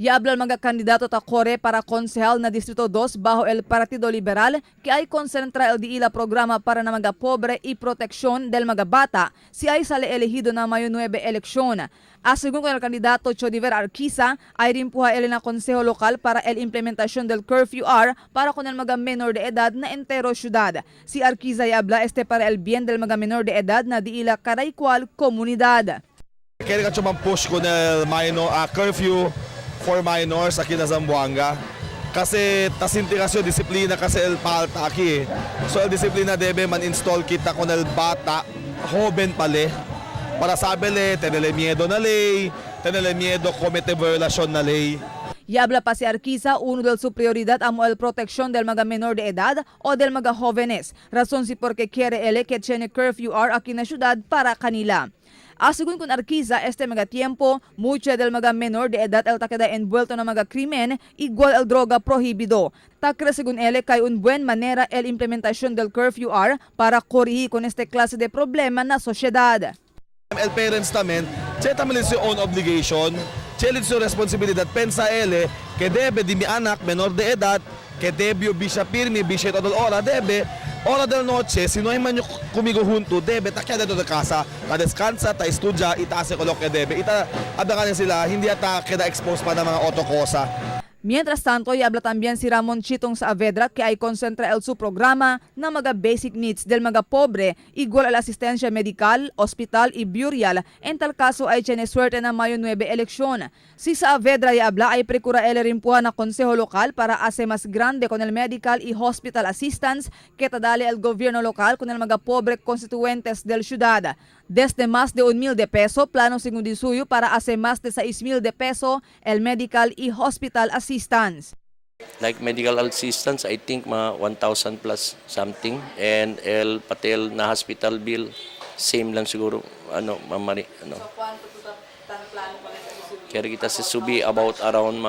Yabla mga kandidato ta Kore para konsehal na Distrito 2 bajo el Partido Liberal que ay konsentra el di ila programa para na mga pobre y proteksyon del mga bata si ay sale elehido na Mayo 9 eleksyon. Asegun con el candidato Chodiver Arquiza ay rimpuha el na konseho lokal para el implementación del curfew hour para con el mga menor de edad na entero syudad. Si Arquiza yabla para el bien del mga menor de edad na di ila karaykwal komunidad. Quero que eu push com o curfew for minors aqui na Zamboanga. Kasi tasintigasyon, disiplina kasi el palta aqui. So el disiplina debe man-install kita con el bata, joven pale. Para sabele, tenele miedo na ley, tenele miedo comete violación na ley. Yabla pa si Arquiza, uno del su prioridad amo el proteksyon del mga menor de edad o del mga jóvenes. Razón si porque quiere ele que tiene curfew hour aquí na syudad para kanila. Asegun con Arquiza, mga tiempo, mucho del mga menor de edad el takeda envuelto na mga krimen, igual el droga prohibido. Takre según ele kay un buen manera el implementación del curfew hour para corregir con clase de problema na sosyedad. El parents también, también su own obligation, su responsabilidad. Pensa ele que debe di mi anak menor de edad, que debe bisya pirmi, bisya todo hora, debe hora del noche, si no hay man kumigo junto, debe ta kaya dito casa, ta descansa, ta estudia, itaase ko lo que debe. Ita abangan sila, hindi ata keda expose pa ng mga otokosa. Mientras tanto, yabla también si Ramon Chitong Saavedra que ay konsentra el su programa na mga basic needs del mga pobre, igual al asistensya medikal, hospital y burial, en tal caso ay tiene suerte na Mayo 9 eleksyon. Si Saavedra yabla ay precura ele rimpuha na konseho lokal para hace mas grande con el medical y hospital assistance que tadali el gobierno local con el mga pobre constituentes del ciudad. Desde más de 1,000 de peso, plano según disuyo para hace más de 6,000 de peso el medical y hospital assistance. Like medical assistance, I think 1,000 plus something, and el patel na hospital bill same lang siguro mamari So cuánto tan plano pa sa kaya kita si subi about around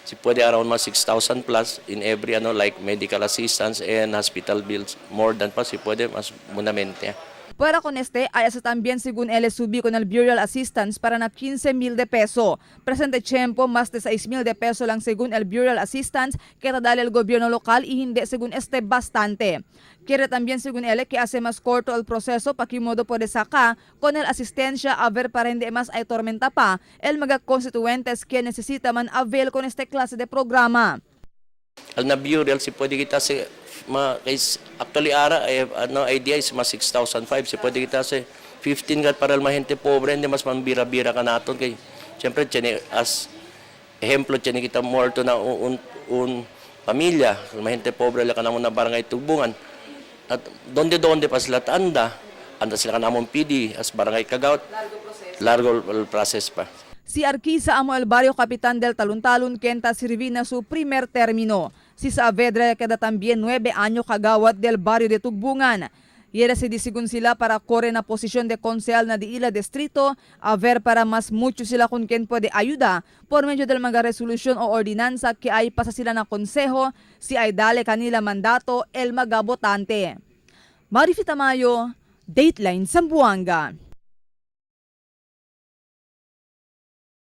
si pwede around 6,000 plus in every like medical assistance and hospital bills, more than pa si pwede mas munamente. Para con ay asa también según él subí con el burial assistance para na 15,000 de peso. Presente tiempo, más de 6,000 de peso lang según el burial assistance que tadali el gobierno local y hindi según bastante. Quiere también según él que hace más corto el proceso pa kimodo puede saka con el asistencia a ver para hindi mas ay tormenta pa el mga constituentes que necesita man avail con clase de programa. Al na burial si pwede kita si actually ara idea is 6,500 si pwede kita si 15 gat para mahente pobre hindi mas mambira-bira ka naton kay syempre tiene as ejemplo tiene kita more to na un pamilya mahente pobre la kanamo na barangay Tubungan at donde pa sila anda sila kanamon PD as barangay Kagaut largo process pa. Si Arquiza amo el barrio Capitan del Taluntalun kenta sirvina su primer término. Si Saavedra queda también 9 años kagawat del barrio de Tugbungan. Yera se disigun sila para corre na posisyon de konsehal na di ila distrito a ver para mas mucho sila kung ken pwede ayuda por medio del mga resolusyon o ordinansa que ay pasa sila na konseho si ay dale kanila mandato el mga botante. Marifita Mayo, Dateline Zamboanga.